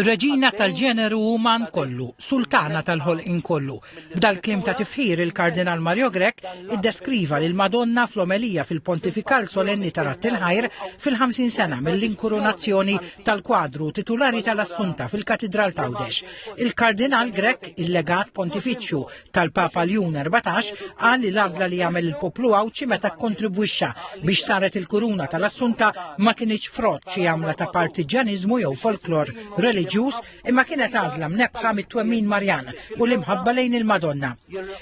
Reġina tal-ġeneru uman kollu, sultana tal-ħolqin kollu. B'dal klim ta' tifħir il-Kardinal Mario Grech iddeskriva lil Madonna fl-omelija fil-Pontifikal Solenni ta' Rat il-Ħajr fil-50 sena mill-inkurunazzjoni tal-kwadru titolari tal-Assunta fil-Katedral ta' Għawdex. Il-Kardinal Grech, il-legat pontifiċċju tal-Papa Leon 14, qal li l-għażla li jagħmel il-poplu Għawċi meta kontribwixxa biex saret il-kuruna tal-Assunta ma kienx frott xi għamla ta' partiġaniżmu jew folklor reliġjuż imma kienet għażla mnebħa mit-twemmin Marjan u l-imħabba lejn il-Madonna.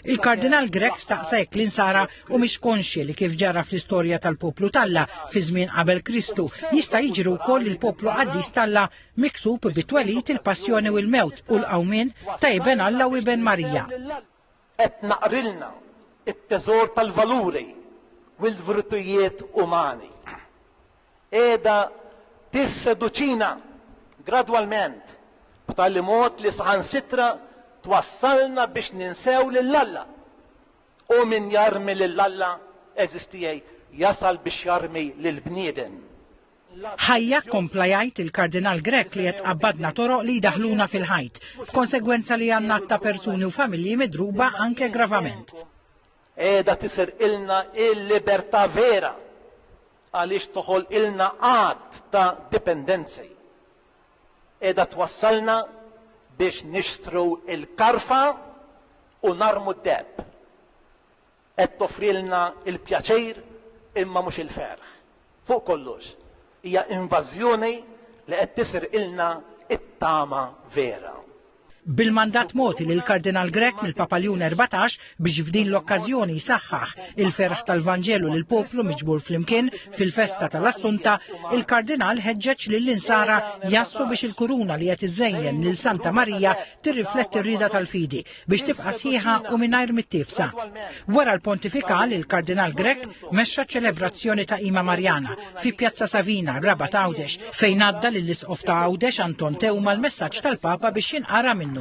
Il-Kardinal Grech staqsa jekk l-insara u mhix konxji li kif ġara fl-istorja tal-poplu Talla fi żmien qabel Kristu jista' jiġri wkoll il-poplu Qaddis Talla miksub bit-twelid il-passjoni u l-mewt u l-qawmien ta' Iben Alla u Iben Marija. Qed naqrilna it-teżor tal-valuri u l-virtujiet umani. Qiegħda tisseduċina gradwalment b'tali mod li saħansitra twassalna biex ninsew lill-Alla u min jarmi lill-Alla eżistijaj jasal biex jarmi lill-bniedem. Ħajja kompla jgħid il-Kardinal Grech li qed qabbadna toroq li jdaħluna fil-ħajt, b'konsegwenza li għandna ta' persuni u familji midruba anke gravament. Qiegħda tisir ilna il-libertà vera għaliex toħol ilna qatt ta' dipendenzi. Qiegħda twassalna biex nixtru il-karfa u narmu d-deb. Qed toffrilna il-pjaċir imma mhux il-ferħ. Fuq kollox, hija invażjoni li qed tisir ilna it-tama vera. Bil-mandat moti lil Kardinal Grech mill-Papa Leon 14 biex f'din l-okkażjoni jsaħħaħ il-ferħ tal-Vanġelu lil poplu miġbur flimkien fil-festa tal-Assunta, il-Kardinal ħeġġeġ lill-insara jassu biex il-kuruna li qed iżejjen lil Santa Marija tirrifletti r-rieda tal-fidi biex tibqa' sħiħa u mingħajr mit-tifsa. Wara l-Pontifikal, il-Kardinal Grech mexxa ċelebrazzjoni ta' Qima Marjana fi Pjazza Savina, Raba ta' Għawdex, fejn għadda lill-Isqof ta' Għawdex Anton Tewma l-messaġġ tal-Papa biex jinqara minnu.